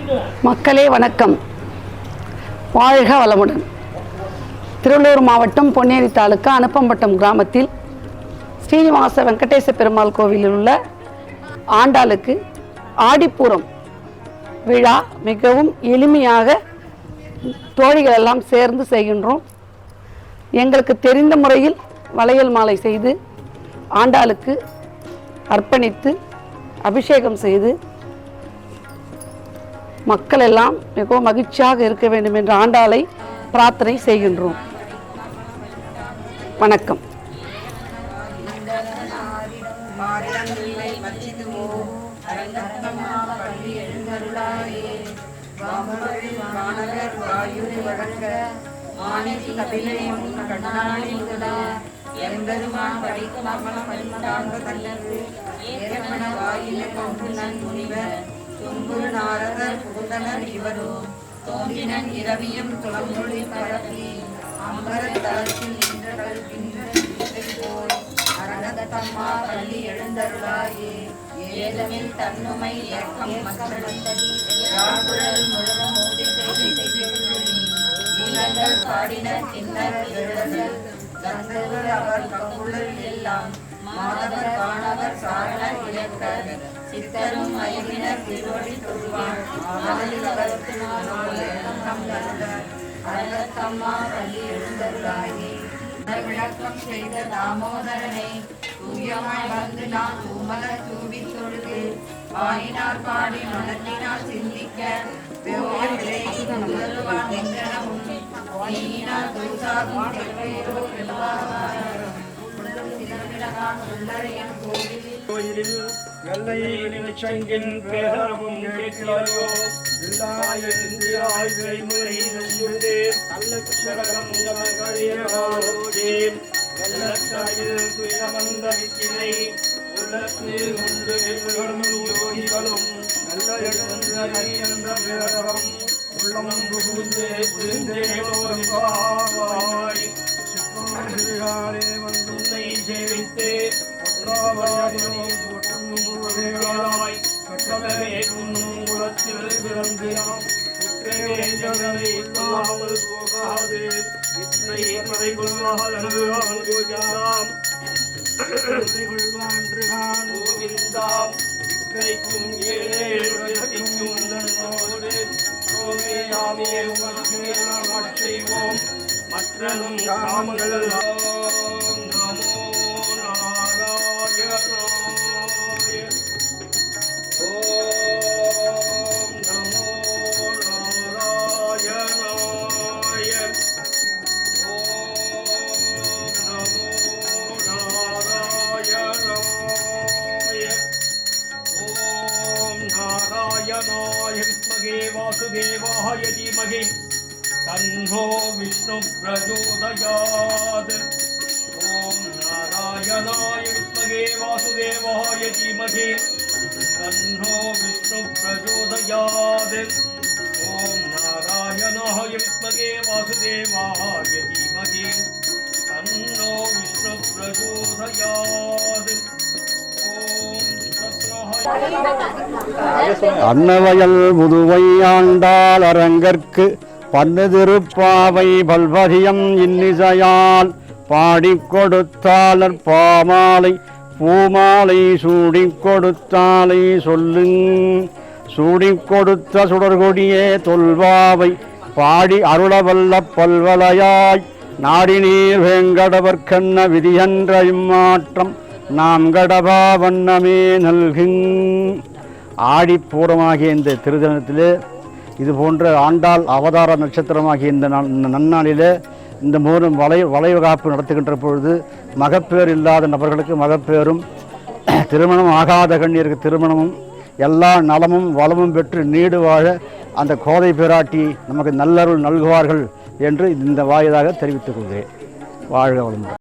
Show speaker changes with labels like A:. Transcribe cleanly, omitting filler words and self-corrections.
A: மக்களே வணக்கம், வாழ்க வளமுடன். திருவள்ளூர் மாவட்டம் பொன்னேரி தாலுக்கா அனுப்பம்பட்டம் கிராமத்தில் ஸ்ரீனிவாச வெங்கடேச பெருமாள் கோவிலில் உள்ள ஆண்டாளுக்கு ஆடிப்பூரம் விழா மிகவும் எளிமையாக தோழிகள் எல்லாம் சேர்ந்து செய்கின்றோம். எங்களுக்கு தெரிந்த முறையில் வளையல் மாலை செய்து ஆண்டாளுக்கு அர்ப்பணித்து அபிஷேகம் செய்து மக்கள் எல்லாம் மிகவும் மகிழ்ச்சியாக இருக்க வேண்டும் என்ற ஆண்டாளை பிரார்த்தனை செய்கின்றோம். வணக்கம்.
B: தும்புரு நாரதர் புகுந்தனர் இவரோ தோன்றினன் இரவியும் துளமொழி பரப்பி அம்பரத் தளத்தில் நின்ற கல்கின்ற போய் அரங்கத்தம்மா பள்ளி எழுந்தருளாயே ஏதமில் தன்னுமை ஏக்கம் மக்களத்தடி யாழ்குழல் முழகம் மூடி ஈழங்கள் பாடினர் கிண்ணர் எழுதல் தந்தவர் அவர் கங்குழல் எல்லாம் மாதவர் வானவர் சாரணர் இலக்கர் சித்தரும் மயமினர் திருவடி தொழுவார் அரங்கத்தம்மா பள்ளி எழுந்தருளாயே விளக்கம் செய்த தாமோதரனை தூயமாய் வந்து நான் தூமல தூவி தொழுது வாயினார் பாடி மனத்தினால் சிந்திக்க
C: கோயிலில் வெள்ளையின் சங்கின் பேரவும் கேட்கிறாயோ கள்ளச்சரகம் வெள்ளத்தாயில் துயரமந்த வித்தினை உள்ளத்தில் உண்டு யோகிகளும் நல்ல என்ற பேரவம் உள்ளம் புகுந்தே புரிந்தேவாய் வந்துன்னை சேவித்து கட்டளை குளத்தில் பிறந்தினாம் குற்றமே இல்லாமல் போகாது இத்தனை மறை கொள்வான் கோவிந்தாம் இற்றைக்கும் ஏழைக்கும் தன்னோடு சோமேயாமியே உங்களுக்கு செய்வோம் மற்றனும் காமங்கள் நமோ நாராயணாய ஓம் நமோ நாராயணாய ஓம் நமோ நாராயணாய ஓம் நாராயணாய வித்மகே வாசுதேவாய தீமகி தன்னோ விஷ்ணு பிரச்சோதயாத் ஓம் நாராயணாய வித்மகே வாசுதேவாய தீமகி தன்னோ விஷ்ணு பிரச்சோதயாத் ஓம் நாராயணாய வித்மகே வாசுதேவாய தீமகி தன்னோ விஷ்ணு பிரச்சோதயாத் ஓம்
D: அன்னவயல் முதுவை ஆண்டாள் அரங்கற்கு பன்னு திருப்பாவை பல்வதியம் இன்னிசையால் பாடிக் கொடுத்தாளர் பாமாலை பூமாலை சூடிக் கொடுத்தாலை சொல்லுங் சூடிக் கொடுத்த சுடர்கொடியே தொல்வாவை பாடி அருளவல்ல பல்வலையாய் நாடினீர் வேங்கடவர்க்கண்ண விதியன்ற இம்மாற்றம் நாம் கடவா வண்ணமே நல்கின். ஆடிப்பூரமாகிய இந்த திருதினத்திலே இது போன்ற ஆண்டாள் அவதார நட்சத்திரமாகிய இந்த நன்னாளிலே இந்த மூலம் வளைவு காப்பு நடத்துகின்ற பொழுது மகப்பேறு இல்லாத நபர்களுக்கு மகப்பேறும், திருமணம் ஆகாத கண்ணியருக்கு திருமணமும், எல்லா நலமும் வளமும் பெற்று நீடு வாழ அந்த கோதை பிராட்டி நமக்கு நல்லருள் நல்குவார்கள் என்று இந்த வாயிலாக தெரிவித்துக் கொள்கிறேன். வாழ்க வளமுடன்.